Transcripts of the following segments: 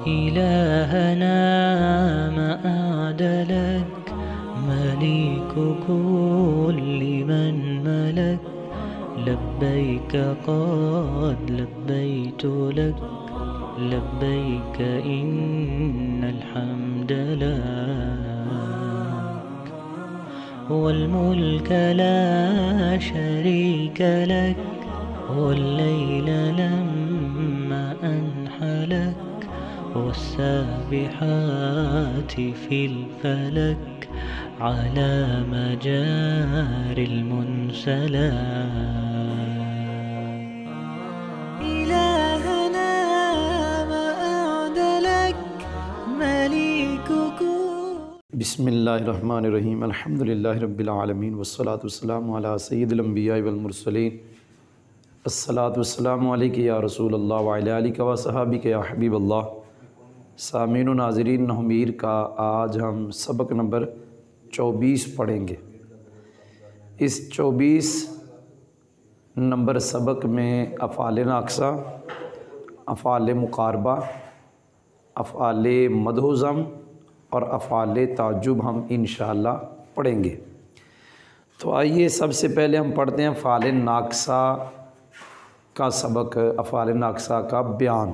إلهنا ما أعدلك مليك كل من ملك لبيك قد لبيت لك لبيك إن الحمد لك والملك لا شريك لك والليل لما أنحلك والسابحات في الفلك على مجاري المنسلات إلهنا ما أعدلك مليكك. بسم اللہ الرحمن الرحیم الحمد للہ رب العالمین والصلاة والسلام علی سید الانبیاء والمرسلین الصلاة والسلام علیک یا رسول اللہ وعلی آلک و صحابک یا حبیب اللہ. سامعین و ناظرین نحمیر کا آج ہم سبق نمبر 24 پڑھیں گے. اس 24 نمبر سبق میں افعال ناقصہ، افعال مقاربہ، افعال مدح و ذم اور افعال تعجب ہم انشاءاللہ پڑھیں گے. تو آئیے سب سے پہلے ہم پڑھتے ہیں افعال ناقصہ کا سبق، افعال ناقصہ کا بیان.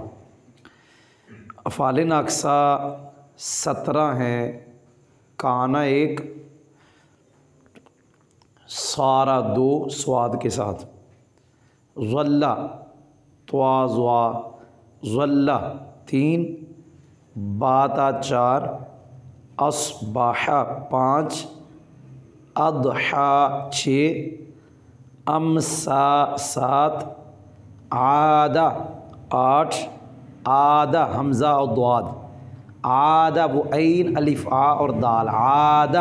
افعال ناقصہ 17 ہیں. کانا 1، سارا 2 سواد کے ساتھ، ظلہ طوا ضوا ظلہ 3، باتا 4، اصبح 5، اضحى 6، امسا 7، عاد 8، عاد حمزہ اور ضاد، عاد وہ عین الف آ اور دال، عاد.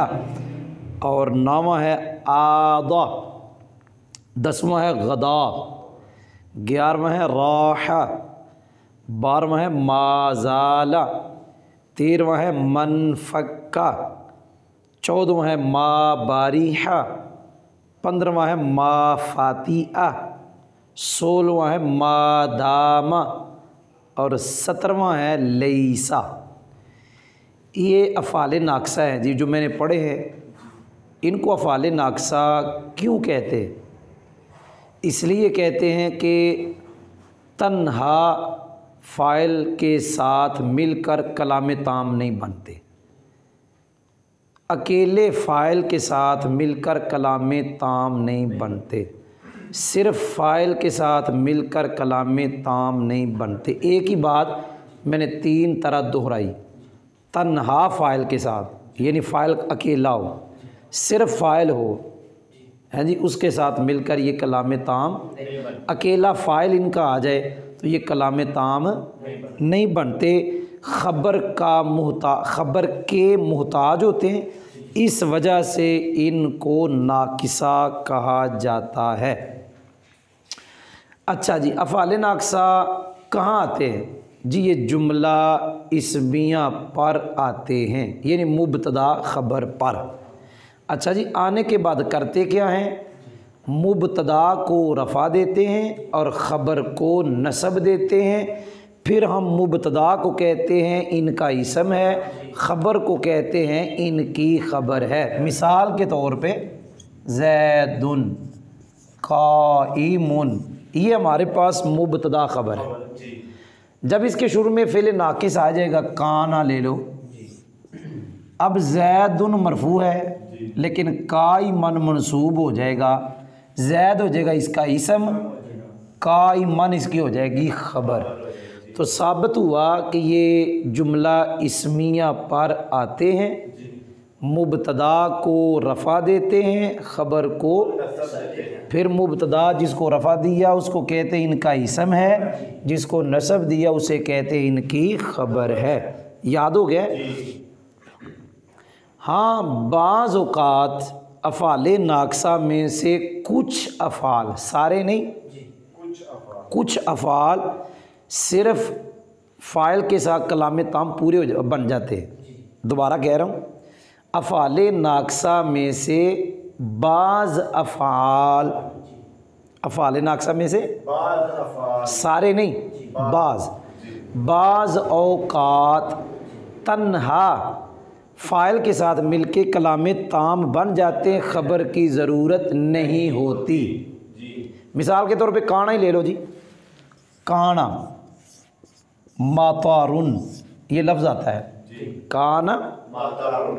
اور 9واں ہے آدھا، 10واں ہے غدا، 11واں ہے راح، 12واں ہے مازال، 13واں ہے منفکا، 14واں ہے ما باریحہ، 15واں ہے ما فاتیہ، 16واں ہے ما دامہ اور 17واں ہے لیسا. یہ افعال ناقصہ ہیں جی جو میں نے پڑھے ہیں. ان کو افعال ناقصہ کیوں کہتے ہیں؟ اس لیے کہتے ہیں کہ تنہا فاعل کے ساتھ مل کر کلام تام نہیں بنتے. اکیلے فاعل کے ساتھ مل کر کلام تام نہیں بنتے. صرف فاعل کے ساتھ مل کر کلام تام نہیں بنتے. ایک ہی بات میں نے 3 طرح دہرائی. تنہا فاعل کے ساتھ یعنی فاعل اکیلا ہو، صرف فاعل ہو ہیں جی، اس کے ساتھ مل کر یہ کلام تام. اکیلا فاعل ان کا آ جائے تو یہ کلام تام نہیں بنتے. خبر کے محتاج ہوتے ہیں، اس وجہ سے ان کو ناقصہ کہا جاتا ہے. اچھا جی، افعال ناقصہ کہاں آتے ہیں؟ جی یہ جملہ اسمیہ پر آتے ہیں، یعنی مبتدا خبر پر. اچھا جی، آنے کے بعد کرتے کیا ہیں؟ مبتدا کو رفع دیتے ہیں اور خبر کو نصب دیتے ہیں. پھر ہم مبتدا کو کہتے ہیں ان کا اسم ہے، خبر کو کہتے ہیں ان کی خبر ہے. مثال کے طور پہ زید قائم، یہ ہمارے پاس مبتدا خبر ہے. جب اس کے شروع میں فعل ناقص آ جائے گا، کانا لے لو، اب زید مرفوع ہے لیکن قائمن منصوب ہو جائے گا. زید ہو جائے گا اس کا اسم، قائمن اس کی ہو جائے گی خبر. تو ثابت ہوا کہ یہ جملہ اسمیہ پر آتے ہیں، مبتدا کو رفع دیتے ہیں، خبر کو. پھر مبتدا جس کو رفع دیا اس کو کہتے ہیں ان کا اسم ہے، جس کو نصب دیا اسے کہتے ہیں ان کی خبر ہے. یاد ہو گیا؟ ہاں، بعض اوقات افعال ناقصہ میں سے کچھ افعال، سارے نہیں، کچھ افعال صرف فاعل کے ساتھ کلام تام پورے بن جاتے ہیں. دوبارہ کہہ رہا ہوں، افعال ناقصہ میں سے بعض افعال ناقصہ میں سے سارے نہیں، بعض بعض اوقات تنہا فاعل کے ساتھ مل کے کلام تام بن جاتے ہیں، خبر کی ضرورت نہیں ہوتی۔ مثال کے طور پہ کانا ہی لے لو جی، کانا ماتارن یہ لفظ آتا ہے، کانا ماتارن۔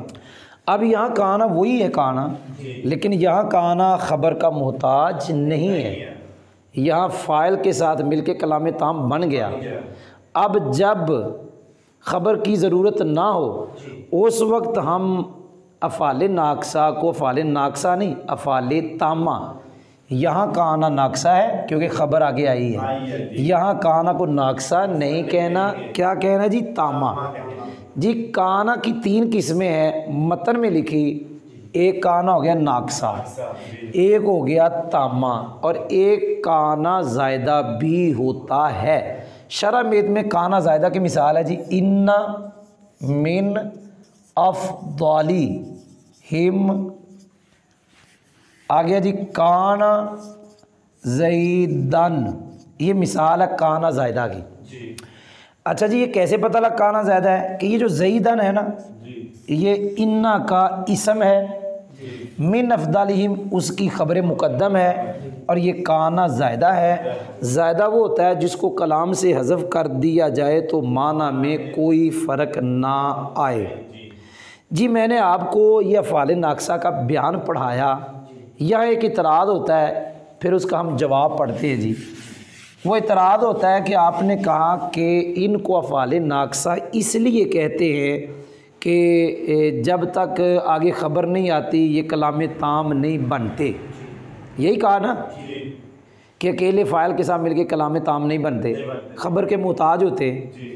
اب یہاں کانا وہی ہے کانا، لیکن یہاں کانا خبر کا محتاج نہیں ہے، یہاں فاعل کے ساتھ مل کے کلام تام بن گیا۔ اب جب خبر کی ضرورت نہ ہو اس وقت ہم افعال ناقصہ کو افعال ناقصہ نہیں افعال تامہ، یہاں کانا ناقصہ ہے کیونکہ خبر آگے آئی ہے، یہاں کانا کو ناقصہ نہیں کہنا، کیا کہنا جی؟ تامہ۔ جی کانا کی 3 قسمیں ہیں متن میں لکھی، ایک کانا ہو گیا ناقصہ، ایک ہو گیا تامہ، اور ایک کانا زائدہ بھی ہوتا ہے۔ شرح میت میں کانا زائدہ کی مثال ہے جی، ان من افضالی ہم، آ گیا جی کانا زیدن، یہ مثال ہے کانا زائدہ کی۔ اچھا جی یہ کیسے پتہ لگ کانا زائدہ ہے؟ کہ یہ جو زیدن ہے نا یہ انا کا اسم ہے، من افضالہم اس کی خبر مقدم ہے، اور یہ کانا زائدہ ہے۔ زائدہ وہ ہوتا ہے جس کو کلام سے حذف کر دیا جائے تو معنی میں کوئی فرق نہ آئے۔ جی میں نے آپ کو یہ افعال ناقصہ کا بیان پڑھایا، یہاں ایک اعتراض ہوتا ہے، پھر اس کا ہم جواب پڑھتے ہیں۔ جی وہ اعتراض ہوتا ہے کہ آپ نے کہا کہ ان کو افعال ناقصہ اس لیے کہتے ہیں کہ جب تک آگے خبر نہیں آتی یہ کلام تام نہیں بنتے، یہی کہا نا کہ اکیلے فاعل کے ساتھ مل کے کلام تام نہیں بنتے، خبر کے محتاج ہوتے،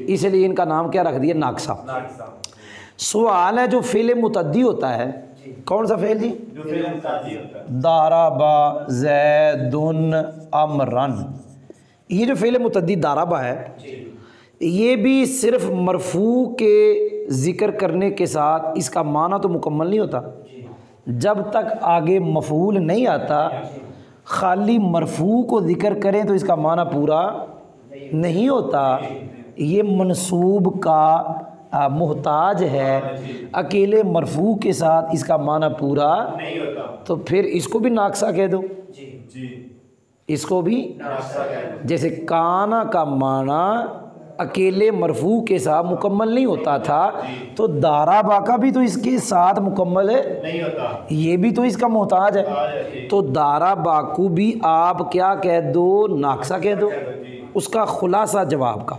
اس لیے ان کا نام کیا رکھ دیا؟ ناقصہ۔ سوال ہے جو فعل متعدی ہوتا ہے، کون سا فعل جی؟ ضرب زید امرا، یہ جو فعل متعدی ضرب ہے یہ بھی صرف مرفوع کے ذکر کرنے کے ساتھ اس کا معنی تو مکمل نہیں ہوتا، جب تک آگے مفعول نہیں آتا خالی مرفوع کو ذکر کریں تو اس کا معنی پورا نہیں ہوتا، یہ منصوب کا محتاج ہے، اکیلے مرفوع کے ساتھ اس کا معنی پورا نہیں ہوتا، تو پھر اس کو بھی ناقصہ کہہ دو، اس کو بھی جیسے کانا کا معنی اکیلے مرفوع کے ساتھ مکمل نہیں ہوتا تھا، تو ضرب کا بھی تو اس کے ساتھ مکمل نہیں ہوتا، یہ بھی تو اس کا محتاج ہے، تو ضرب کو بھی آپ کیا کہہ دو؟ ناقصہ کہہ دو۔ اس کا خلاصہ جواب کا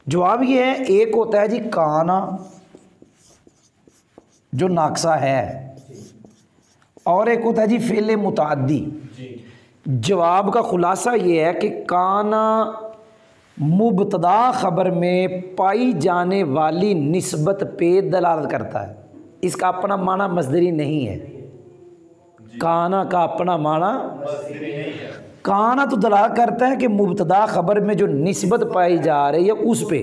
جواب یہ ہے، ایک ہوتا ہے جی کانا جو ناقصہ ہے، اور ایک ہوتا ہے جی فعل متعدی۔ جواب کا خلاصہ یہ ہے کہ کانا مبتدا خبر میں پائی جانے والی نسبت پہ دلالت کرتا ہے، اس کا اپنا معنی مصدری نہیں ہے، کانا کا اپنا معنی کانا تو دلالت کرتا ہے کہ مبتدا خبر میں جو نسبت پائی جا رہی ہے اس پہ،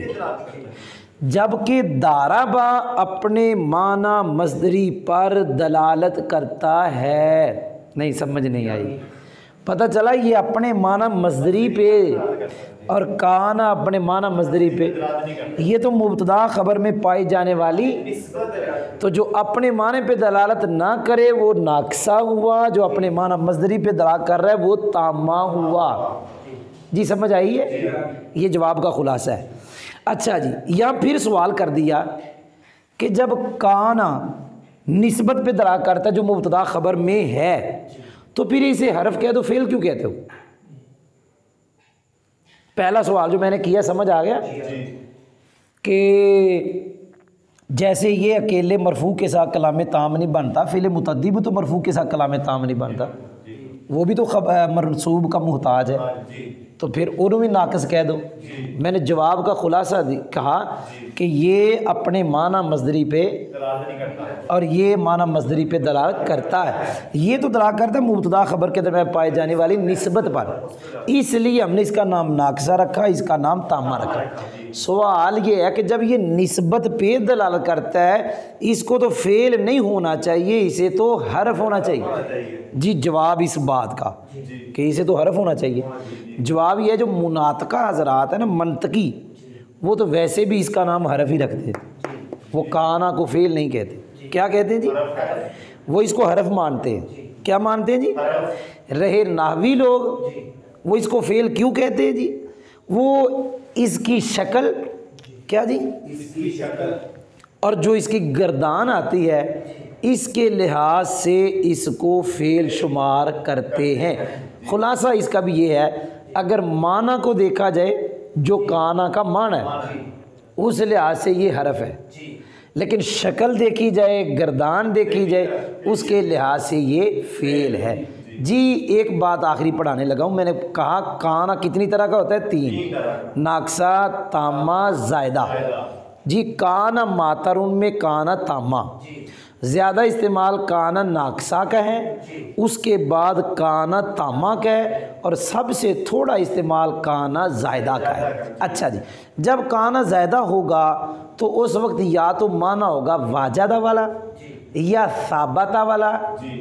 جبکہ ضرب اپنے معنی مصدری پر دلالت کرتا ہے۔ نہیں سمجھ نہیں آئی؟ پتہ چلا یہ اپنے معنی مصدری پہ اور کانا اپنے معنی مصدری پہ، یہ تو مبتدا خبر میں پائی جانے والی، تو جو اپنے معنی پہ دلالت نہ کرے وہ ناقصہ ہوا، جو اپنے معنی مصدری پہ دلالت کر رہا ہے وہ تامہ ہوا۔ جی سمجھ آئی ہے؟ یہ جواب کا خلاصہ ہے۔ اچھا جی یہاں پھر سوال کر دیا کہ جب کانا نسبت پہ دلالت کرتا ہے جو مبتدا خبر میں ہے تو پھر اسے حرف کہہ دو، فعل کیوں کہتے ہو؟ پہلا سوال جو میں نے کیا سمجھ آ گیا کہ جیسے یہ اکیلے مرفوع کے ساتھ کلام تام نہیں بنتا، فعل متعدی بھی تو مرفوع کے ساتھ کلام تام نہیں بنتا، وہ بھی تو منصوب کا محتاج ہے، تو پھر انہوں بھی ناقص کہہ دو۔ میں نے جواب کا خلاصہ کہا کہ یہ اپنے معنی مصدری پہ اور یہ معنی مصدری پہ دلالت کرتا ہے، یہ تو دلالت کرتا ہے مبتدا خبر کے درمیان پائے جانے والی نسبت پر، اس لیے ہم نے اس کا نام ناقصہ رکھا، اس کا نام تامہ رکھا۔ سوال یہ ہے کہ جب یہ نسبت پہ دلالت کرتا ہے اس کو تو فعل نہیں ہونا چاہیے، اسے تو حرف ہونا چاہیے۔ جی جواب اس بات کا کہ اسے تو حرف ہونا چاہیے، جواب یہ ہے جو مناطقہ حضرات ہے نا منطقی، وہ تو ویسے بھی اس کا نام حرف ہی رکھتے، وہ کانا کو فعل نہیں کہتے، کیا کہتے ہیں جی؟ وہ اس کو حرف مانتے ہیں، کیا مانتے ہیں جی؟ رہے نحوی لوگ وہ اس کو فعل کیوں کہتے ہیں جی؟ وہ اس کی شکل، کیا جی؟ اور جو اس کی گردان آتی ہے اس کے لحاظ سے اس کو فعل شمار کرتے ہیں۔ خلاصہ اس کا بھی یہ ہے، اگر معنی کو دیکھا جائے جو کانا کا معنی ہے اس لحاظ سے یہ حرف ہے، لیکن شکل دیکھی جائے، گردان دیکھی جائے، اس کے لحاظ سے یہ فعل ہے جی۔ ایک بات آخری پڑھانے لگا ہوں، میں نے کہا کانا کتنی طرح کا ہوتا ہے؟ 3، ناقصہ، تامہ، زائدہ جی۔ کانا ماتر ان میں کانا تامہ، زیادہ استعمال کانا ناقصہ کا ہے، اس کے بعد کانا تامہ کا ہے، اور سب سے تھوڑا استعمال کانا زائدہ کا ہے۔ اچھا جی، جب کانا زائدہ ہوگا تو اس وقت یا تو معنی ہوگا واجدہ والا یا ثابتہ والا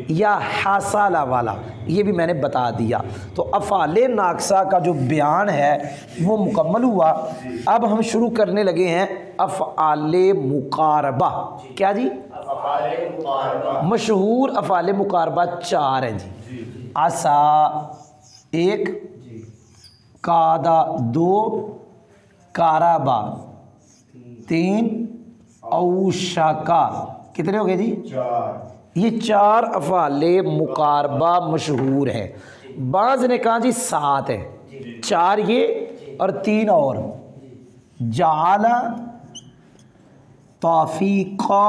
یا حاصلہ والا، یہ بھی میں نے بتا دیا۔ تو افعال ناقصہ کا جو بیان ہے وہ مکمل ہوا۔ اب ہم شروع کرنے لگے ہیں افعال مقاربہ۔ کیا جی؟ مشہور افعال مقاربہ 4 ہیں جی۔ عسا 1، کادا 2، کارابا 3، اوشاکا، کتنے ہو گئے جی؟ 4۔ یہ 4 افعال مقاربہ مشہور ہیں۔ بعض نے کہا جی 7 ہے، 4 یہ اور 3 اور، جعل، توفیقا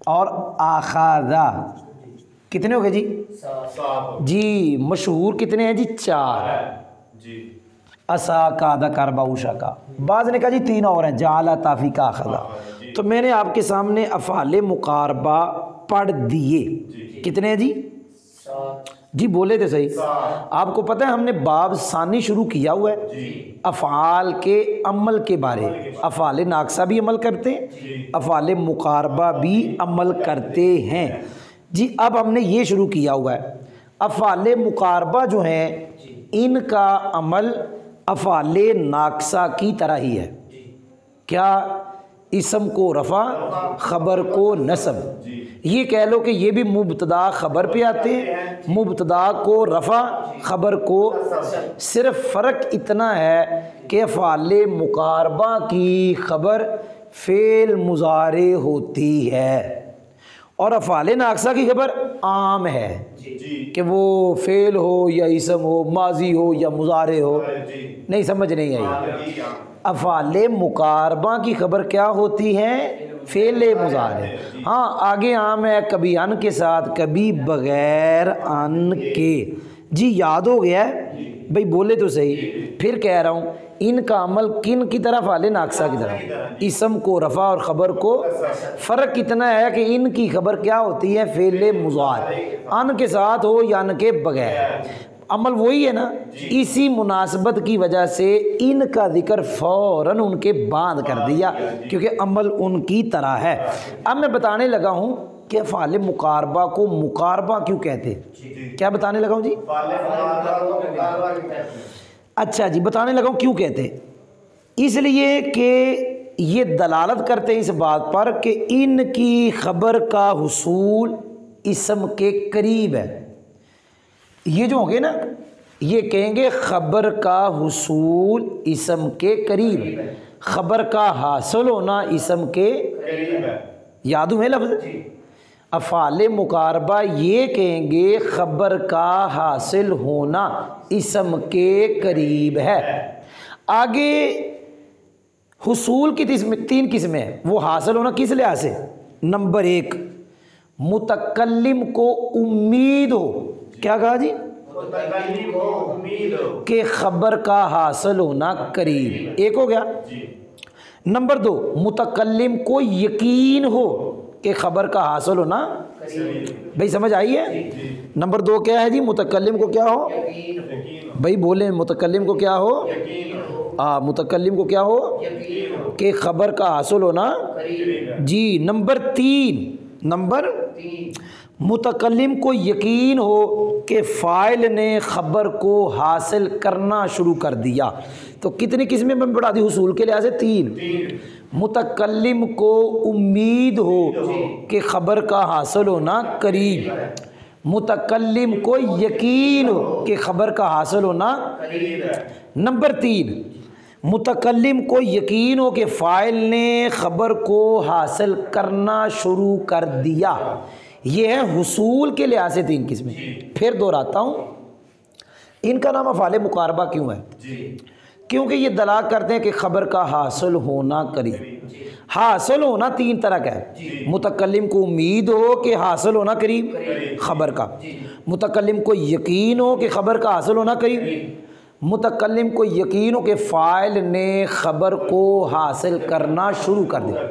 اور آخذہ، کتنے ہو گئے جی؟ 7 جی۔ مشہور کتنے ہیں جی؟ 4 جی۔ عسا، کادا، کاربا، اوشاکا۔ بعض نے کہا جی 3 اور ہیں، جعل، توفیقا، آخذہ۔ تو میں نے آپ کے سامنے افعال مقاربہ پڑھ دیے، کتنے ہیں جی؟ 7 جی، بولے تھے صحیح۔ آپ کو پتہ ہے ہم نے باب ثانی شروع کیا ہوا ہے افعال کے عمل کے بارے، افعال ناقصہ بھی عمل کرتے ہیں، افعال مقاربہ بھی عمل کرتے ہیں جی۔ اب ہم نے یہ شروع کیا ہوا ہے، افعال مقاربہ جو ہیں ان کا عمل افعال ناقصہ کی طرح ہی ہے۔ کیا؟ اسم کو رفع، خبر کو نصب، یہ کہہ لو کہ یہ بھی مبتدا خبر پہ آتے ہیں، مبتدا کو رفع، خبر کو، صرف فرق اتنا ہے کہ افعال مقاربہ کی خبر فعل مضارع ہوتی ہے اور افعال ناقصہ کی خبر عام ہے کہ وہ فعل ہو یا اسم ہو، ماضی ہو یا مضارع ہو۔ نہیں سمجھ نہیں آئی؟ افعال مقاربہ کی خبر کیا ہوتی ہے؟ فعل مضارع۔ ہاں آگے عام ہے، کبھی ان کے ساتھ، کبھی بغیر ان کے جی۔ یاد ہو گیا ہے بھائی؟ بولے تو صحیح، پھر کہہ رہا ہوں ان کا عمل کن کی طرف؟ افعال ناقصہ کی طرف، اسم کو رفع اور خبر کو۔ فرق اتنا ہے کہ ان کی خبر کیا ہوتی ہے؟ فعل مضارع، ان کے ساتھ ہو یا ان کے بغیر، عمل وہی ہے نا۔ اسی مناسبت کی وجہ سے ان کا ذکر فوراً ان کے بعد کر دیا کیونکہ عمل ان کی طرح ہے۔ اب میں بتانے لگا ہوں کہ افعال مقاربہ کو مقاربہ کیوں کہتے ہیں؟ کیا بتانے لگا ہوں جی؟ اچھا جی، بتانے لگا ہوں کیوں کہتے ہیں۔ اس لیے کہ یہ دلالت کرتے ہیں اس بات پر کہ ان کی خبر کا حصول اسم کے قریب ہے۔ یہ جو ہوں گے نا، یہ کہیں گے خبر کا حصول اسم کے قریب، خبر کا حاصل ہونا اسم کے قریب ہے۔ یاد ہوئے لفظ؟ افعال مقاربہ یہ کہیں گے خبر کا حاصل ہونا اسم کے قریب ہے۔ آگے حصول کی 3 قسمیں ہیں، وہ حاصل ہونا کس لحاظ سے؟ نمبر 1، متکلم کو امید ہو، کیا کہا جی؟ متکلم کو امید ہو کہ خبر کا حاصل ہونا قریب، ایک ہو گیا۔ نمبر 2، متکلم کو یقین ہو کہ خبر کا حاصل ہونا قریب۔ بھائی سمجھ آئی ہے؟ نمبر 2 کیا ہے جی؟ متکلم کو کیا ہو؟ بھائی بولیں، متکلم کو کیا ہو؟ متکلم کو کیا ہو؟ کہ خبر کا حاصل ہونا جی۔ نمبر 3، متکلم کو یقین ہو کہ فاعل نے خبر کو حاصل کرنا شروع کر دیا. تو کتنی قسمیں میں پڑھا دی حصول کے لحاظ سے؟ 3. متکلم کو امید ہو کہ خبر کا حاصل ہونا قریب. متکلم کو یقین ہو کہ خبر کا حاصل ہونا قریب ہے. نمبر 3، متکلم کو یقین ہو کہ فاعل نے خبر کو حاصل کرنا شروع کر دیا. یہ ہے حصول کے لحاظ سے 3 قسمیں. پھر دہراتا ہوں، ان کا نام افعال مقاربہ کیوں ہے؟ کیونکہ یہ دلالت کرتے ہیں کہ خبر کا حاصل ہونا قریب. حاصل ہونا 3 طرح کا ہے. متکلم کو امید ہو کہ حاصل ہونا قریب خبر کا، متکلم کو یقین ہو کہ خبر کا حاصل ہونا قریب، متکلم کو یقین ہو کہ فاعل نے خبر کو حاصل کرنا شروع کر دیا.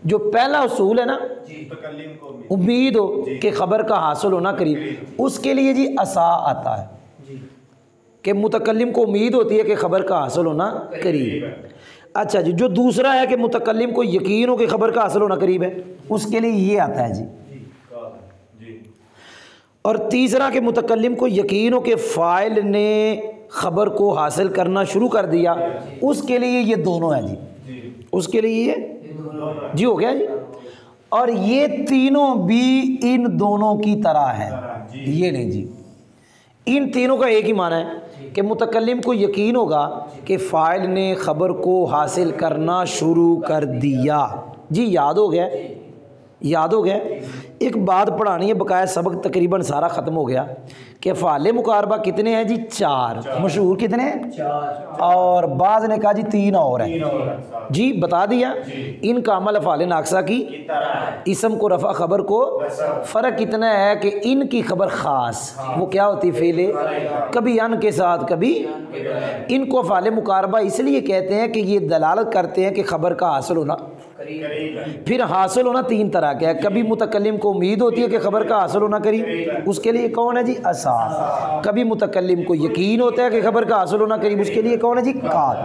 جو پہلا اصول ہے نا، امید ہو کہ خبر کا حاصل ہونا قریب، اس کے لیے جی عسا آتا ہے کہ متکلم کو امید ہوتی ہے کہ خبر کا حاصل ہونا قریب. اچھا جی، جو دوسرا ہے کہ متکلم کو یقین ہو کہ خبر کا حاصل ہونا قریب ہے، اس کے لیے یہ آتا ہے جی. اور تیسرا کہ متکلم کو یقین ہو کہ فاعل نے خبر کو حاصل کرنا شروع کر دیا، اس کے لیے یہ دونوں ہیں جی. اس کے لیے یہ جی ہو گیا جی. اور یہ تینوں بھی ان دونوں کی طرح ہیں. یہ نہیں جی، ان تینوں کا ایک ہی معنی ہے کہ متکلم کو یقین ہوگا کہ فاعل نے خبر کو حاصل کرنا شروع کر دیا. جی یاد ہو گیا، یاد ہو گیا. ایک بات پڑھانی ہے، بقایا سبق تقریباً سارا ختم ہو گیا کہ افعال مقاربہ کتنے ہیں جی؟ 4. مشہور کتنے ہیں؟ 4. اور بعض نے کہا جی 3 اور ہیں. جی بتا دیا. ان کا عمل افعال ناقصہ کی اسم کو رفع خبر کو. فرق اتنا ہے کہ ان کی خبر خاص وہ کیا ہوتی؟ فعل، کبھی ان کے ساتھ کبھی. ان کو افعال مقاربہ اس لیے کہتے ہیں کہ یہ دلالت کرتے ہیں کہ خبر کا حاصل ہونا. پھر حاصل ہونا 3 طرح کا ہے. کبھی متکلم کو امید ہوتی ہے کہ خبر کا حاصل ہونا قریب، اس کے لیے کون ہے جی؟ عسا. کبھی متکلم کو یقین ہوتا ہے کہ خبر کا حاصل ہونا قریب، اس کے لیے کون ہے جی؟ قاد.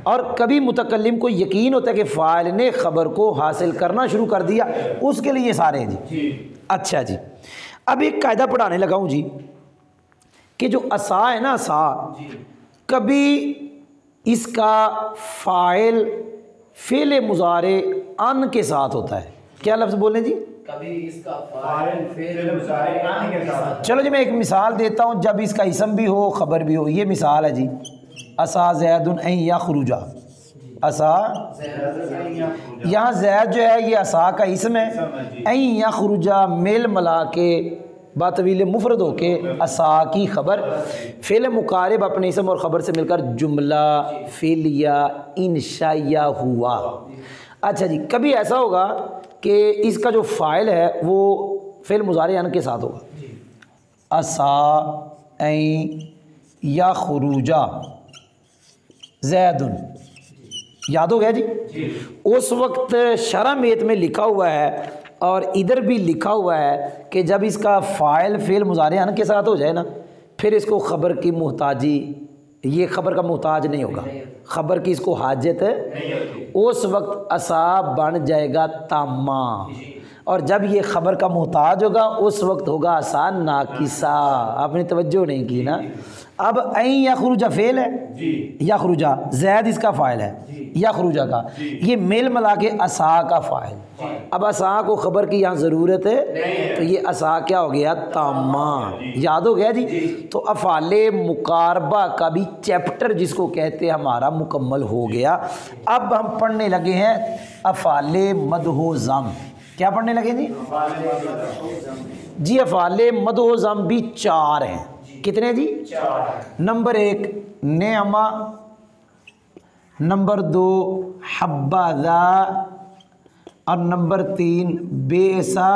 اور کبھی متکلم کو یقین ہوتا ہے کہ فاعل نے خبر کو حاصل کرنا شروع کر دیا، اس کے لیے یہ سارے ہیں جی. اچھا جی، اب ایک قاعدہ پڑھانے لگا ہوں جی کہ جو عسا ہے نا، عسا کبھی اس کا فاعل فعل مضارع ان کے ساتھ ہوتا ہے. کیا لفظ بولیں جی؟ کبھی اس کا فاعل فعل مضارع ان کے ساتھ. چلو جی میں ایک مثال دیتا ہوں جب اس کا اسم بھی ہو خبر بھی ہو. یہ مثال ہے جی، عسا زید ان یخرج. عسا، یہاں زید جو ہے یہ عسا کا اسم ہے. ان یخرج میل ملا کے باطویل مفرد ہو کے عسا کی خبر. فعل مقارب اپنے اسم اور خبر سے مل کر جملہ فعلیہ انشائیہ ہوا. اچھا جی، کبھی ایسا ہوگا کہ اس کا جو فاعل ہے وہ فعل مضارع ان کے ساتھ ہوگا. عسا این یخرج زید. یاد ہو گیا جی؟ اس وقت شرح میت میں لکھا ہوا ہے اور ادھر بھی لکھا ہوا ہے کہ جب اس کا فاعل فعل مضارع ان کے ساتھ ہو جائے نا، پھر اس کو خبر کی محتاجی، یہ خبر کا محتاج نہیں ہوگا، خبر کی اس کو حاجت ہے. اس وقت عسا بن جائے گا تامہ، اور جب یہ خبر کا محتاج ہوگا اس وقت ہوگا عسا ناقصہ. آپ نے توجہ نہیں کی نا. اب این یخرج فعل ہے، یخرج زید اس کا فاعل ہے، یخرج کا یہ میل ملا کے عسا کا فاعل. اب عسا کو خبر کی یہاں ضرورت ہے تو یہ عسا کیا ہو گیا؟ تامہ. یاد ہو گیا جی؟ تو افعال مقاربہ کا بھی چیپٹر جس کو کہتے ہیں ہمارا مکمل ہو گیا. اب ہم پڑھنے لگے ہیں افعال مدح و ذم. کیا پڑھنے لگے جی؟ جی افعال مدح و ذم بھی 4 ہیں. کتنے جی؟ 4. نمبر 1 نعمہ، نمبر 2 حبذا، اور نمبر 3 بئسا،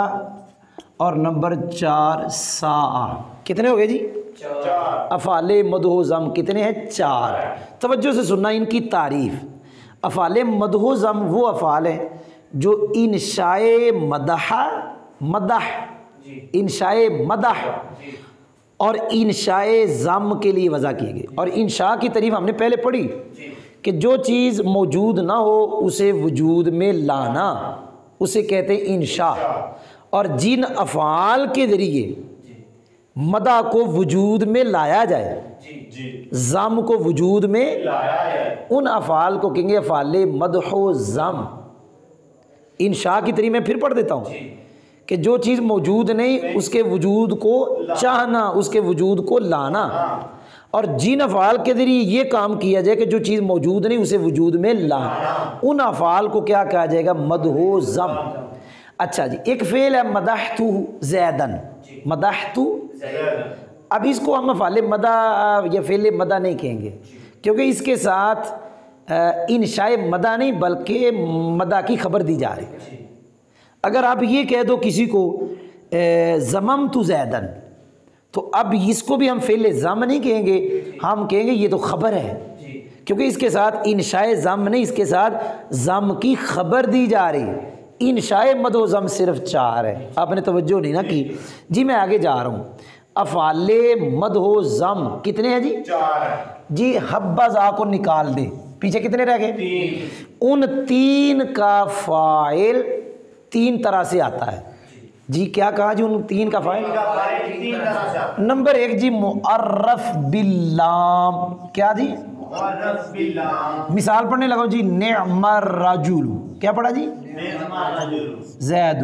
اور نمبر 4 ساء. کتنے ہو گئے جی؟ 4. افعال مدح و ذم کتنے ہیں؟ 4. توجہ سے سننا ان کی تعریف. افعال مدح و ذم وہ افعال ہیں جو انشاء مدح، انشاء مدح اور انشاء ذم کے لیے وضع کیے گئے. اور انشاء کی تعریف ہم نے پہلے پڑھی کہ جو چیز موجود نہ ہو اسے وجود میں لانا، اسے کہتے ہیں انشاء. اور جن افعال کے ذریعے مدح کو وجود میں لایا جائے، ضم کو وجود میں ان افعال کو کہیں گے افعال مدح و ضم۔ انشاء کی طریق میں پھر پڑھ دیتا ہوں کہ جو چیز موجود نہیں اس کے وجود کو چاہنا، اس کے وجود کو لانا، اور جن افعال کے ذریعے یہ کام کیا جائے کہ جو چیز موجود نہیں اسے وجود میں لانا، ان افعال کو کیا کہا جائے گا؟ مدح و ضم۔ اچھا جی، ایک فعل ہے مدحت زیدن، مدحت، اب اس کو ہم افعال مدح یا فعل مدح نہیں کہیں گے کیونکہ اس کے ساتھ انشاء مدح نہیں بلکہ مدح کی خبر دی جا رہی ہے۔ اگر آپ یہ کہہ دو کسی کو ضممت زیدن، تو اب اس کو بھی ہم فعل ضم نہیں کہیں گے، ہم کہیں گے یہ تو خبر ہے، کیونکہ اس کے ساتھ انشاء ضم نہیں، اس کے ساتھ ضم کی خبر دی جا رہی ہے۔ انشاء مد و ضم صرف 4 ہے، آپ نے توجہ نہیں نہ کی جی۔ میں آگے جا رہا ہوں، افعال مد و ضم کتنے ہیں جی؟ 4 جی۔ حبذا کو نکال دے، پیچھے کتنے رہ گئے؟ 3۔ ان 3 کا فاعل 3 طرح سے آتا ہے جی۔ کیا کہا جی؟ ان 3 کا فاعل نمبر 1 جی معرف باللام، کیا جی؟ معرف باللام۔ مثال پڑھنے لگا جی، نعم الرجل، کیا پڑھا جی؟ نعم الرجل زید،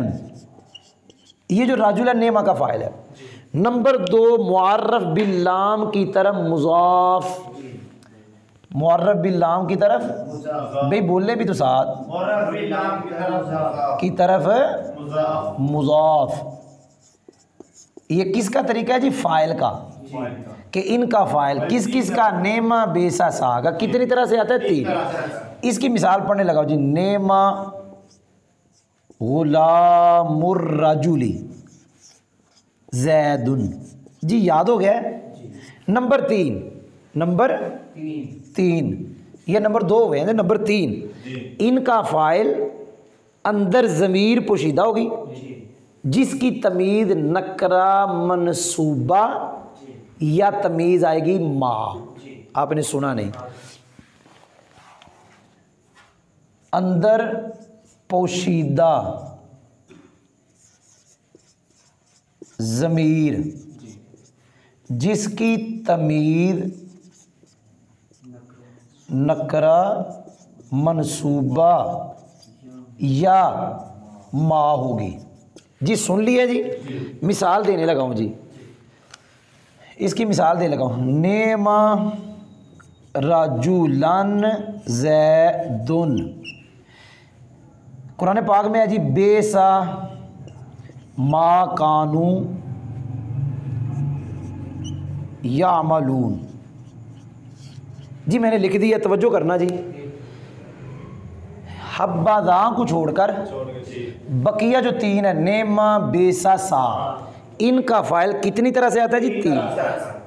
یہ جو رجل ہے نعمہ کا فاعل ہے۔ نمبر 2 معرف باللام کی طرف مضاف، معرف باللام کی طرف بھئی بولے بھی تو ساتھ، معرف باللام کی طرف مضاف، مضاف۔ یہ کس کا طریقہ ہے جی؟ فاعل کا، کہ ان کا فاعل کس کس کا؟ نعمہ بیسا سا کا کتنی طرح سے آتا ہے؟ 3۔ اس کی مثال پڑھنے لگا جی، نعمہ غلام الرجل زید، جی یاد ہو گیا۔ نمبر 3، نمبر 3 یہ نمبر 2 ہوئے ہیں، نمبر 3 ان کا فاعل اندر ضمیر پوشیدہ ہوگی جس کی تمیز نکرہ منصوبہ یا تمیز آئے گی ما۔ آپ نے سنا نہیں، اندر پوشیدہ ضمیر جس کی تمیز نکرہ منصوبہ یا ما ہوگی جی۔ سن لیا جی؟ مثال دینے لگا ہوں جی، اس کی مثال دے لگا ہوں، نعم رجلن زیدن، قرآن پاک میں ہے جی، بیسا ما کانو یعملون، جی میں نے لکھ دیا، توجہ کرنا جی۔ حبذا کو چھوڑ کر بقیہ جو 3 ہے، نعمہ بیسا سا، ان کا فاعل کتنی طرح سے آتا ہے جی؟ 3۔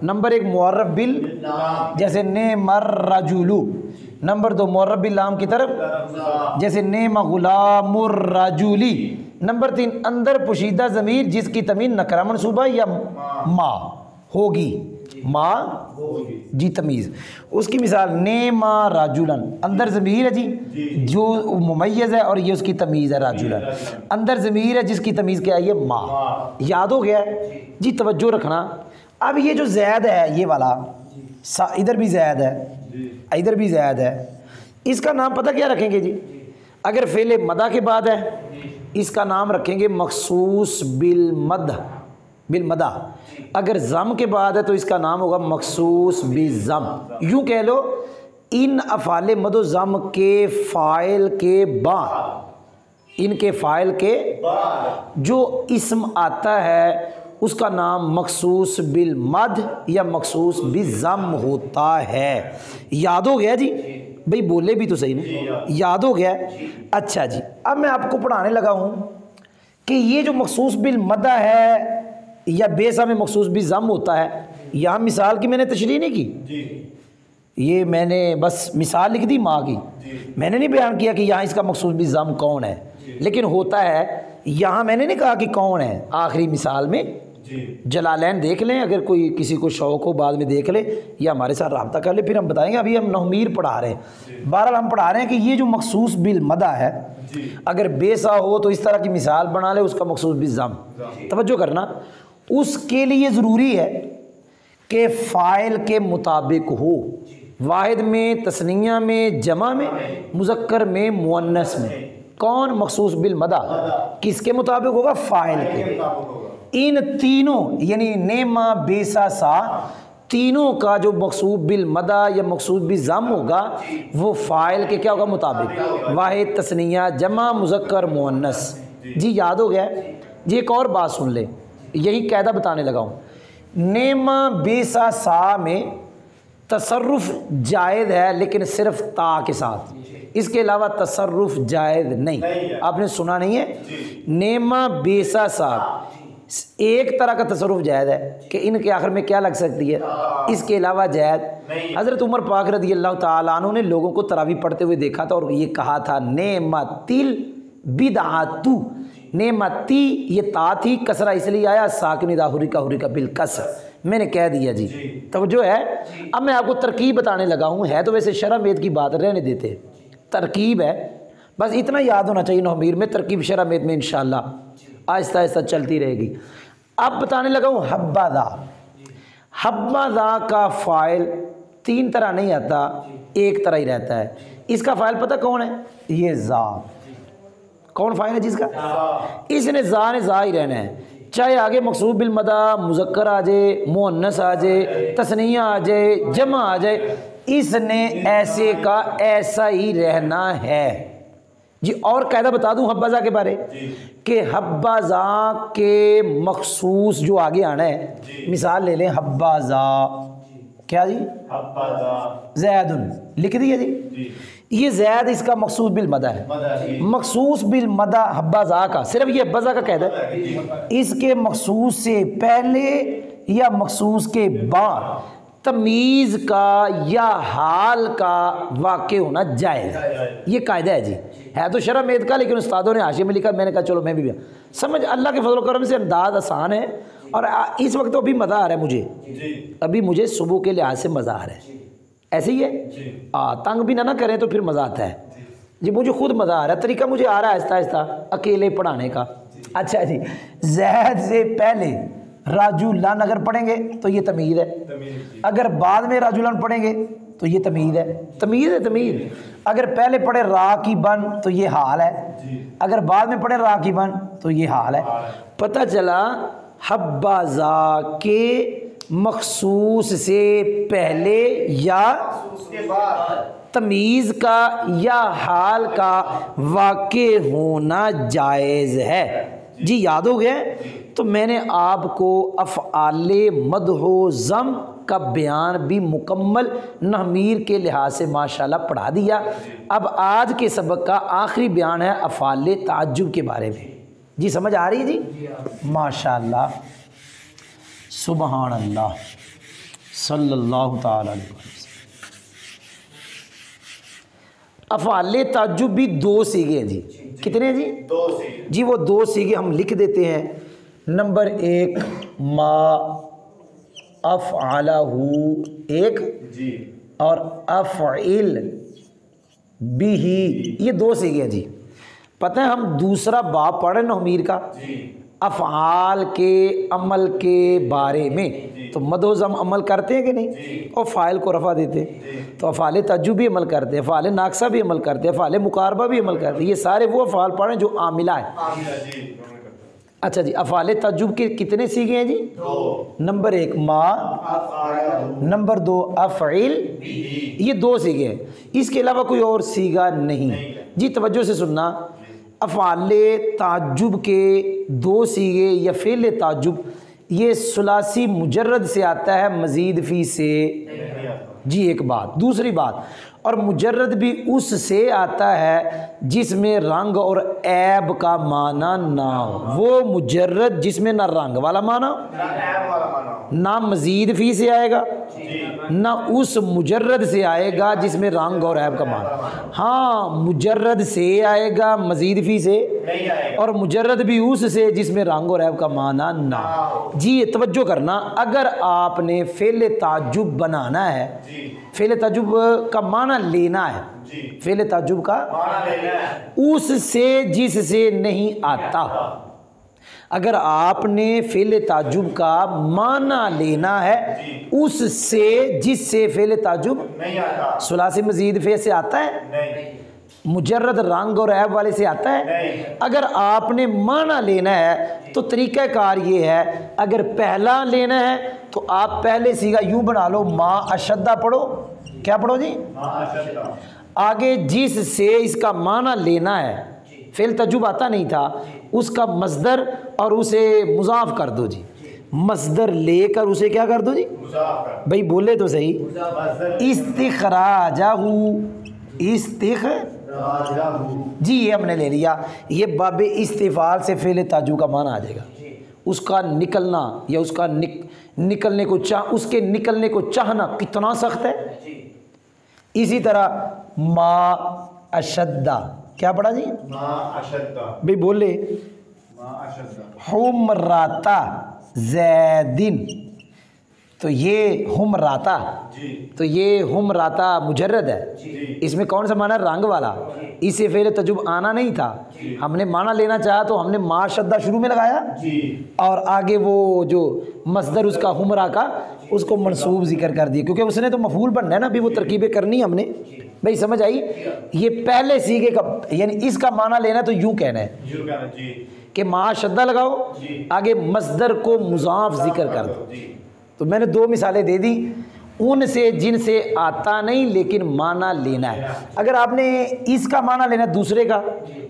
نمبر 1 معرف بال، جیسے نعم الرجل۔ نمبر 2 معرف باللام کی طرف، جیسے نعم غلام الرجل۔ نمبر 3 اندر پوشیدہ ضمیر جس کی تمیز نکرہ منصوبہ یا ما ہوگی، ما جی تمیز۔ اس کی مثال نعم رجلن، اندر ضمیر ہے جی جو ممیز ہے اور یہ اس کی تمیز ہے رجلن، اندر ضمیر ہے جس کی تمیز کیا ہے؟ یہ ما۔ یاد ہو گیا جی؟ توجہ رکھنا۔ اب یہ جو زید ہے یہ والا، ادھر بھی زید ہے ادھر بھی زید ہے، اس کا نام پتہ کیا رکھیں گے جی؟ اگر فعل مدح کے بعد ہے اس کا نام رکھیں گے مخصوص بالمدح، بالمدح۔ اگر ضم کے بعد ہے تو اس کا نام ہوگا مخصوص بالضم۔ یوں کہہ لو، ان افعال مد و ضم کے فاعل کے بعد، ان کے فاعل کے جو اسم آتا ہے اس کا نام مخصوص بالمد یا مخصوص بالضم ہوتا ہے۔ یاد ہو گیا جی؟ بھئی بولے بھی تو صحیح نا، یاد ہو گیا؟ اچھا جی، اب میں آپ کو پڑھانے لگا ہوں کہ یہ جو مخصوص بالمدح ہے یا بیسا میں مخصوص بالضم ہوتا ہے، یہاں مثال کی میں نے تشریح نہیں کی، یہ میں نے بس مثال لکھ دی ماں کی، میں نے نہیں بیان کیا کہ یہاں اس کا مخصوص بالضم کون ہے، لیکن ہوتا ہے یہاں میں نے نہیں کہا کہ کون ہے، آخری مثال میں جلالین دیکھ لیں، اگر کوئی کسی کو شوق ہو بعد میں دیکھ لے یا ہمارے ساتھ رابطہ کر لے، پھر ہم بتائیں گے۔ ابھی ہم نحمیر پڑھا رہے ہیں، بہرحال ہم پڑھا رہے ہیں کہ یہ جو مخصوص بالمدح ہے اگر بیسا ہو تو اس طرح کی مثال بنا لے، اس کا مخصوص بالضم۔ توجہ کرنا، اس کے لیے ضروری ہے کہ فاعل کے مطابق ہو، واحد میں، تثنیہ میں، جمع میں، مذکر میں، مؤنث میں۔ کون؟ مخصوص بالمدہ۔ کس کے مطابق ہوگا؟ فاعل کے۔ ان تینوں یعنی نیما، بیسا، سا، تینوں کا جو مخصوص بالمدہ یا مخصوص بالضم ہوگا وہ فاعل کے کیا ہوگا؟ مطابق، واحد، تثنیہ، جمع، مذکر، مؤنث۔ جی یاد ہو گیا؟ جی ایک اور بات سن لے، یہی قاعدہ بتانے لگا ہوں۔ نیما، بیسا، سا میں تصرف جائز ہے لیکن صرف تا کے ساتھ، اس کے علاوہ تصرف جائز نہیں۔ آپ نے سنا نہیں ہے؟ نیما، بیسا، سا ایک طرح کا تصرف جائز ہے کہ ان کے آخر میں کیا لگ سکتی ہے، اس کے علاوہ جائز۔ حضرت عمر پاک رضی اللہ تعالیٰ عنہ نے لوگوں کو تراویح پڑھتے ہوئے دیکھا تھا اور یہ کہا تھا نعمتل بدعۃ، نعمتی یہ تا تھی، کسرہ اس لیے آیا ساکن اذا حرک حرک بالکسر، میں نے کہہ دیا جی۔ توجہ ہے؟ اب میں آپ کو ترکیب بتانے لگا ہوں، ہے تو ویسے شرح میت کی بات، رہنے دیتے، ترکیب ہے، بس اتنا یاد ہونا چاہیے نحویر میں، ترکیب شرح میت میں انشاءاللہ آہستہ آہستہ چلتی رہے گی۔ اب بتانے لگا ہوں حبذا۔ حبذا کا فاعل تین طرح نہیں آتا، ایک طرح ہی رہتا ہے۔ اس کا فاعل پتہ کون ہے؟ یہ ذا۔ کون فاعل ہے جس کا؟ اس نے ذا ہی رہنا ہے، چاہے آگے مخصوص بالمدہ مذکر آ جائے، مؤنث آ جائے، تثنیہ آ جائے، جمع آ جائے، اس نے ایسے کا ایسا ہی رہنا ہے۔ جی اور قاعدہ بتا دوں حبذا کے بارے کہ حبذا کے مخصوص جو آگے آنا ہے، مثال لے لیں، حبذا کیا جی؟ زید لکھ دیا جی۔ یہ زید اس کا مخصوص بالمدہ ہے، مخصوص بالمدہ حبذا کا، صرف یہ حبذا کا قاعدہ ہے، اس کے مخصوص سے پہلے یا مخصوص کے بعد تمیز کا یا حال کا واقع ہونا جائز ہے، یہ قاعدہ ہے جی۔ ہے تو شرح میت کا لیکن استادوں نے حاشیے میں لکھا، میں نے کہا چلو میں بھی سمجھ، اللہ کے فضل و کرم سے انداز آسان ہے، اور اس وقت تو ابھی مزہ آ رہا ہے مجھے، ابھی مجھے صبح کے لحاظ سے مزہ آ رہا ہے، ایسے ہی ہے، تنگ بھی نہ کریں تو پھر مزہ آتا ہے جی، مجھے خود مزہ آ رہا ہے، طریقہ مجھے آ رہا ہے آہستہ آہستہ اکیلے پڑھانے کا۔ اچھا جی، زید سے پہلے راجولان اگر پڑھیں گے تو یہ تمیز ہے، اگر بعد میں راجولان پڑھیں گے تو یہ تمیز ہے، تمیز ہے تمیز۔ اگر پہلے پڑھے راکبن تو یہ حال ہے، اگر بعد میں پڑھے راکبن تو یہ حال ہے۔ پتہ چلا حبذا کے مخصوص سے پہلے یا تمیز کا یا حال کا واقع ہونا جائز ہے۔ جی یاد ہو گیا؟ تو میں نے آپ کو افعال مدح و ذم کا بیان بھی مکمل نحمیر کے لحاظ سے ماشاءاللہ پڑھا دیا۔ اب آج کے سبق کا آخری بیان ہے افعال تعجب کے بارے میں۔ جی سمجھ آ رہی ہے جی؟ ماشاءاللہ، سبحان اللہ، صلی اللہ تعالی علیہ وسلم۔ افعال تعجب بھی دو سیغے ہیں جی، کتنے جی؟ دو سیغے جی، وہ دو سیغے ہم لکھ دیتے ہیں۔ نمبر ایک ما افعلہ ایک جی، اور افعل بھی، یہ دو سیغے ہیں جی۔ پتہ ہے ہم دوسرا باب پڑھ رہے ہیں نحمیر کا افعال کے عمل کے بارے میں، تو مد و ضم عمل کرتے ہیں کہ نہیں، اور فاعل کو رفع دیتے ہیں، تو افعال تعجب بھی عمل کرتے ہیں، افعال ناقصہ بھی عمل کرتے ہیں، افعال مقاربہ بھی عمل کرتے ہیں، یہ سارے وہ افعال پڑھ رہے ہیں جو عاملہ ہے۔ اچھا جی، افعال تعجب کے کتنے سیغے ہیں جی؟ دو۔ نمبر ایک ما، نمبر دو افعل، یہ دو سیغے ہیں، اس کے علاوہ کوئی اور سیغہ نہیں۔ جی توجہ سے سننا، افعال تعجب کے دو سیغے یا فعل تعجب، یہ ثلاثی مجرد سے آتا ہے، مزید فی سے۔ جی ایک بات، دوسری بات، اور مجرد بھی اس سے آتا ہے جس میں رنگ اور عیب کا معنی نہ ہو، وہ مجرد جس میں نہ رنگ والا معنی نہ مزید فی سے آئے گا نہ اس مجرد سے آئے گا جس میں رنگ اور عیب کا معنی. ہاں مجرد سے آئے گا مزید فی سے نہیں آئے گا. اور مجرد بھی اس سے جس میں رنگ اور عیب کا معنی نہ. جی توجہ کرنا, اگر آپ نے فعل تعجب بنانا ہے, فعل تعجب کا معنی لینا ہے, فعل تعجب کا اس سے جس سے نہیں آتا, اگر آپ نے فعل تعجب کا معنی لینا ہے اس سے جس سے فعل تعجب نہیں آتا. ثلاثی مزید فعل سے آتا ہے, نہیں. مجرد رنگ اور عیب والے سے آتا ہے. نہیں. اگر آپ نے معنی لینا ہے تو طریقہ کار یہ ہے, اگر پہلا لینا ہے تو آپ پہلے سیگا یوں بنا لو, ما اشدہ پڑھو. کیا پڑھو جی؟ آگے جس سے اس کا معنی لینا ہے, فعل تعجب آتا نہیں تھا, اس کا مصدر اور اسے مضاف کر دو جی. مصدر لے کر اسے کیا کر دو جی؟ بھئی بولے تو صحیح. استخراجہ, جی یہ ہم نے لے لیا. یہ باب استفعال سے فعل تعجب کا معنی آ جائے گا. اس کا نکلنا یا اس کا نکلنے کو اس کے نکلنے کو چاہنا کتنا سخت ہے. اسی طرح ما اشدہ, کیا پڑھا جی؟ بھئی بولے. حمراتا زیدن, تو یہ حمراتا, تو یہ حمراتا مجرد ہے. اس میں کون سا معنی ہے؟ رنگ والا. اسے فعل تعجب آنا نہیں تھا, ہم نے معنی لینا چاہا تو ہم نے ما شدہ شروع میں لگایا اور آگے وہ جو مصدر اس کا حمرا کا اس کو منصوب ذکر کر دیا, کیونکہ اس نے تو مفعول بننا ہے نا, ابھی وہ ترکیبیں کرنی ہم نے. بھائی سمجھ آئی؟ یہ پہلے سیگے کا یعنی اس کا معنی لینا تو یوں کہنا ہے کہ ما شدہ لگاؤ, آگے مصدر کو مضاف ذکر کر دو. تو میں نے دو مثالیں دے دی, ان سے جن سے آتا نہیں لیکن معنی لینا ہے. اگر آپ نے اس کا معنی لینا دوسرے کا,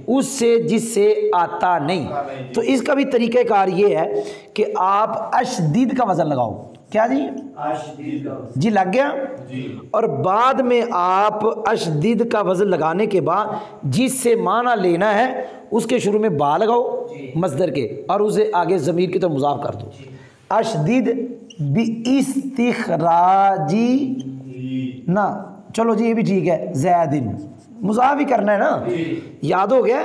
اس سے جس سے آتا نہیں, تو اس کا بھی طریقہ کار یہ ہے کہ آپ اشدید کا وزن لگاؤ. کیا جی؟ جی لگ گیا. اور بعد میں آپ اشدید کا وزن لگانے کے بعد جس سے معنی لینا ہے اس کے شروع میں با لگاؤ مصدر کے, اور اسے آگے ضمیر کی طرف مضاف کر دو. اشدید باستخراجی نہ, چلو جی یہ بھی ٹھیک ہے, زیدن مضاف ہی کرنا ہے نا, یاد ہو گیا.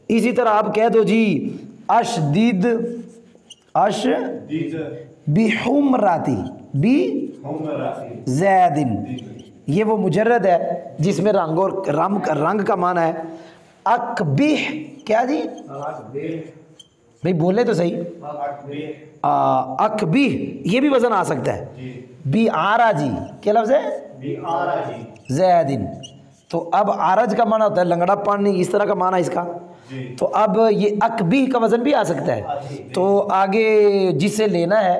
اسی طرح آپ کہہ دو جی اشدید بحمراتی زیدن, یہ وہ مجرد ہے جس میں رنگ اور رنگ کا معنی ہے. اکبح, کیا جی؟ بھئی بولے تو صحیح. اکبح یہ بھی وزن آ سکتا ہے. بی آراجی, کیا لفظ ہے؟ زیدن. تو اب آرج کا معنی ہوتا ہے لنگڑا پانی, اس طرح کا معنی اس کا. تو اب یہ اکبح کا وزن بھی آ سکتا ہے. تو آگے جسے لینا ہے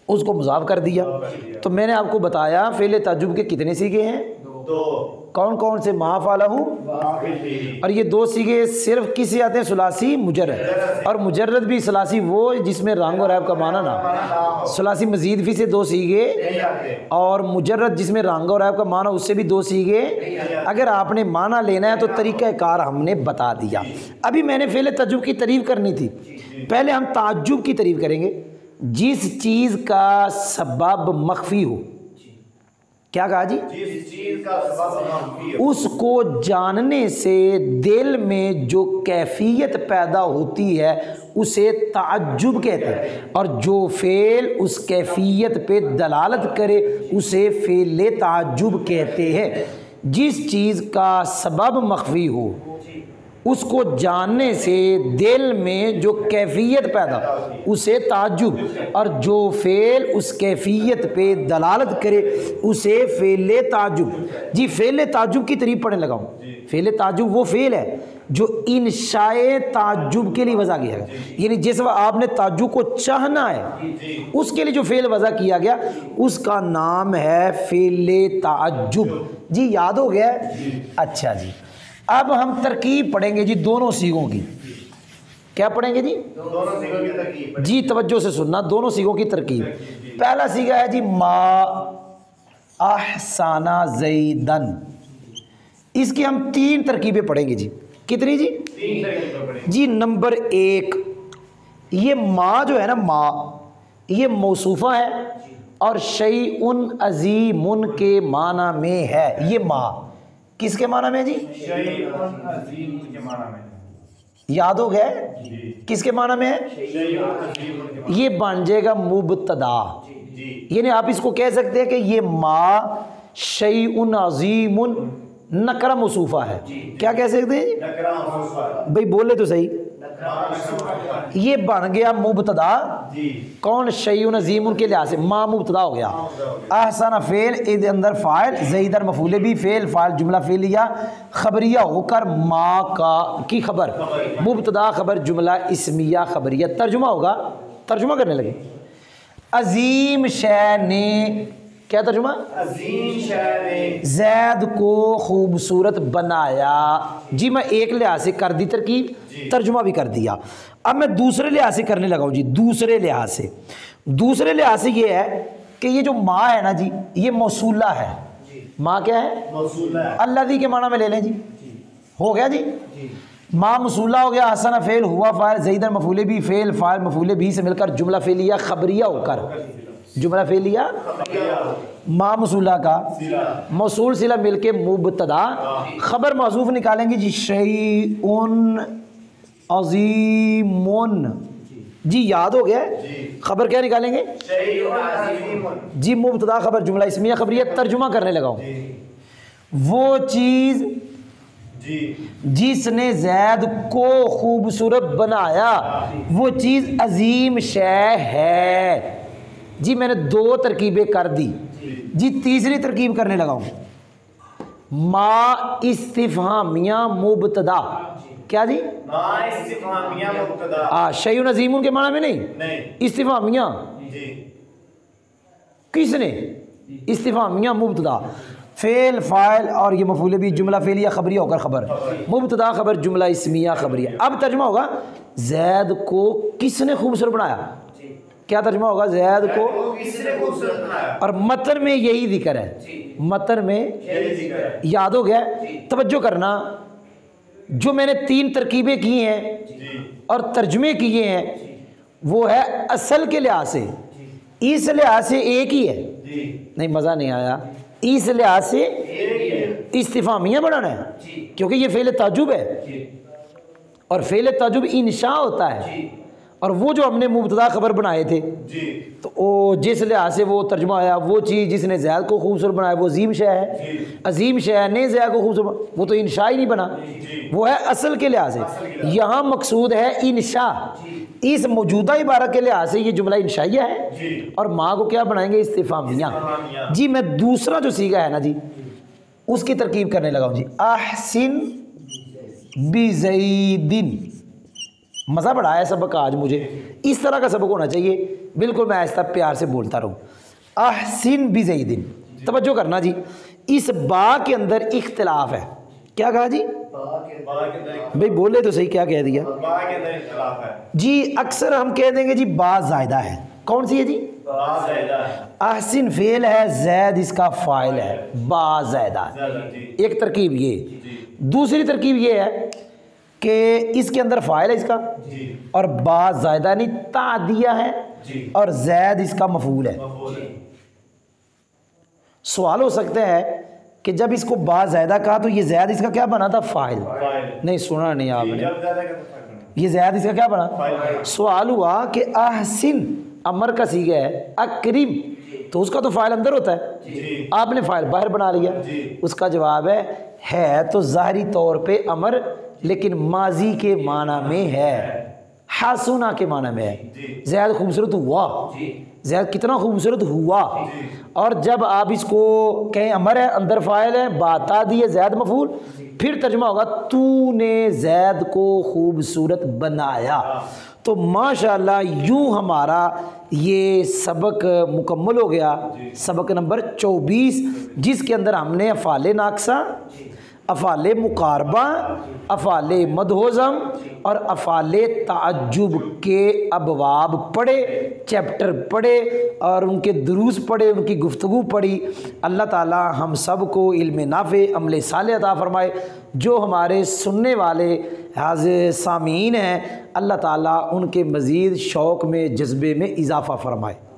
اس کو مضاف کر دیا. تو میں نے آپ کو بتایا فعل تعجب کے کتنے سیگے ہیں؟ کون کون سے؟ ما فعلہ, اور یہ دو سیگے صرف کس سے آتے ہیں؟ ثلاثی مجرد, اور مجرد بھی ثلاثی وہ جس میں رنگ اور عیب کا معنی نہ. ثلاثی مزید فی سے دو سیگے, اور مجرد جس میں رنگ اور عیب کا معنی اس سے بھی دو سیگے. اگر آپ نے معنی لینا ہے تو طریقہ کار ہم نے بتا دیا. ابھی میں نے فعل تعجب کی تعریف کرنی تھی, پہلے ہم تعجب کی تعریف کریں گے. جس چیز کا سبب مخفی ہو, کیا کہا جی؟ جس چیز کا سبب مخفی ہو, اس کو جاننے سے دل میں جو کیفیت پیدا ہوتی ہے اسے تعجب کہتے ہیں, اور جو فعل اس کیفیت پہ دلالت کرے اسے فعل تعجب کہتے ہیں. جس چیز کا سبب مخفی ہو اس کو جاننے سے دل میں جو کیفیت پیدا اسے تعجب, اور جو فعل اس کیفیت پہ دلالت کرے اسے فعل تعجب. جی فعل تعجب کی تعریف پڑھنے لگا ہوں. فعل تعجب وہ فعل ہے جو انشاء تعجب کے لیے وضع کیا گیا, یعنی جس وقت آپ نے تعجب کو چاہنا ہے اس کے لیے جو فعل وضع کیا گیا اس کا نام ہے فعل تعجب. جی یاد ہو گیا؟ اچھا جی, اب ہم ترکیب پڑھیں گے جی دونوں سیغوں کی. کیا پڑھیں گے جی؟ دونوں سیغوں کی ترکیب. جی توجہ سے سننا, دونوں سیغوں کی ترکیب. پہلا سیغہ ہے جی ما احسن زیدن. اس کی ہم تین ترکیبیں پڑھیں گے جی. کتنی جی؟ تین ترکیبیں پڑھیں گے جی. نمبر ایک, یہ ما جو ہے نا, ما یہ موصوفہ ہے اور شیء عظیم کے معنی میں ہے. یہ ما کس کے معنی میں جی؟ شیء عظیم کے معنی میں. یاد ہو گیا؟ کس کے معنی میں ہے؟ شیء عظیم کے معنی. یہ بن جائے گا مبتدا. جی یعنی آپ اس کو کہہ سکتے ہیں کہ یہ ما شیء عظیم نکرہ موصوفہ ہے. کیا کہہ سکتے ہیں؟ نکرہ موصوفہ. بھئی بولے تو صحیح. یہ بن گیا مبتدا. جی کون؟ شیء عظیم کے لحاظ سے ما مبتدا ہو گیا. احسن فعل ادھر اندر فاعل، زیدر مفعول بھی، فعل فاعل جملہ فعلیہ خبریہ ہو کر ما کا کی خبر، مبتدا خبر جملہ اسمیہ خبریہ. ترجمہ ہوگا، ترجمہ کرنے لگے. عظیم شے نے، کیا ترجمہ؟ عظیم شے نے زید کو خوبصورت بنایا. جی میں ایک لحاظ سے کر دی ترکیب، ترجمہ بھی کر دیا. اب میں دوسرے لحاظ سے کرنے لگا ہوں جی. دوسرے لحاظ سے، دوسرے لحاظ سے یہ ہے کہ یہ جو ما ہے نا جی، یہ موصولہ ہے. ما کیا ہے؟ موصولہ ہے. الذی کے معنی میں لے لیں جی. ہو گیا جی. ما موصولہ ہو گیا. حسن فعل، ہوا فاعل، زیدن مفعول بھی، فعل فاعل مفعول بھی سے مل کر جملہ فعلیہ خبریہ ہو کر، جملہ فعلیہ ما موصولہ کا موصول صلہ مل کے مبتدا خبر محذوف نکالیں گے جی. شیء عظیم. جی یاد ہو گیا؟ خبر کیا نکالیں گے؟ شیء عظیم. جی مبتدا خبر جملہ اسمیہ خبریہ. ترجمہ کرنے لگا ہوں. وہ چیز جی جس نے زید کو خوبصورت بنایا وہ چیز عظیم شے ہے. جی میں نے دو ترکیبیں کر دی. جی تیسری ترکیب کرنے لگا ہوں. ما استفہامیہ مبتدا. کیا جی؟ ما استفہامیہ مبتدا. شیء عظیم کے معنی میں نہیں، نہیں. استفہامیہ. جی کس نے؟ استفہامیہ مبتدا، فعل فاعل اور یہ مفعول بھی جملہ فعلیہ خبریہ ہو کر خبر، مبتدا خبر جملہ اسمیہ خبریہ. اب ترجمہ ہوگا زید کو کس نے خوبصورت بنایا. کیا ترجمہ ہوگا؟ زید کو کس نے خوبصورت بنایا. اور متن میں یہی ذکر ہے. متن میں یہی ذکر ہے. یاد ہو گیا؟ توجہ کرنا، جو میں نے تین ترکیبیں کی ہیں جی اور ترجمے کیے ہیں وہ ہے اصل کے لحاظ سے، اس لحاظ سے ایک ہی ہے. جی نہیں مزہ نہیں آیا. اس لحاظ سے ایک ہی ہے. استفہامیہ بنانا ہے کیونکہ یہ فعل تعجب ہے اور فعل تعجب انشاء ہوتا ہے. اور وہ جو ہم نے مبتدا خبر بنائے تھے جی تو وہ جس لحاظ سے وہ ترجمہ آیا، وہ چیز جس نے زید کو خوبصورت بنایا وہ عظیم شے ہے. عظیم شے ہے نے زید کو خوبصورت، وہ تو انشاء ہی نہیں بنا، وہ ہے اصل کے لحاظ سے. یہاں مقصود ہے انشاء. اس موجودہ عبارت کے لحاظ سے یہ جملہ انشائیہ ہے اور ماں کو کیا بنائیں گے؟ استفہامیہ. جی میں دوسرا جو صیغہ ہے نا جی اس کی ترکیب کرنے لگا ہوں جی. احسن بزیدن. مزہ بڑا ہے سبق آج مجھے، اس طرح کا سبق ہونا چاہیے. بالکل میں آہستہ پیار سے بولتا رہوں. احسن بزیدن. توجہ کرنا جی، اس با کے اندر اختلاف ہے. کیا کہا جی؟ بھئی بولے تو صحیح، کیا کہہ دیا؟ با کے اندر اختلاف ہے. جی اکثر ہم کہہ دیں گے جی با زائدہ ہے. کون سی ہے جی؟ با زائدہ ہے. احسن فعل ہے، زید اس کا فاعل ہے، با زائدہ ہے. زیادہ. جی ایک ترکیب یہ. دوسری ترکیب یہ ہے کہ اس کے اندر فاعل ہے اس کا جی اور با زائدہ نہیں تعدیہ ہے جی اور زید اس کا مفعول ہے. مفعول ہے. سوال ہو سکتا ہے کہ جب اس کو با زائدہ کہا تو یہ زید اس کا کیا بنا تھا؟ فاعل. فاعل. نہیں سنا نہیں آپ نے. جب زیادہ کا تو فرق نہیں. یہ زید اس کا کیا بنا؟ فاعل. سوال ہوا کہ احسن امر کا صیغہ ہے، اکرم تو اس کا تو فاعل اندر ہوتا ہے، جی آپ نے فاعل باہر بنا لیا. جی اس کا جواب ہے تو ظاہری طور پہ امر لیکن ماضی کے معنی میں ہے، حسنا کے معنی میں ہے. زید خوبصورت ہوا، زید کتنا خوبصورت ہوا. اور جب آپ اس کو کہیں امر ہے، اندر فاعل ہے، باتا دی ہے، زید مفعول، پھر ترجمہ ہوگا تو نے زید کو خوبصورت بنایا. تو ماشاءاللہ یوں ہمارا یہ سبق مکمل ہو گیا. سبق نمبر 24 جس کے اندر ہم نے افعال ناقصہ، افعال مقاربہ، افعال مدحوظم اور افعال تعجب کے ابواب پڑھے، چیپٹر پڑھے اور ان کے دروس پڑھے، ان کی گفتگو پڑھی۔ اللہ تعالی ہم سب کو علم نافع، عمل صالح عطا فرمائے۔ جو ہمارے سننے والے حاضر سامعین ہیں، اللہ تعالیٰ ان کے مزید شوق میں، جذبے میں اضافہ فرمائے۔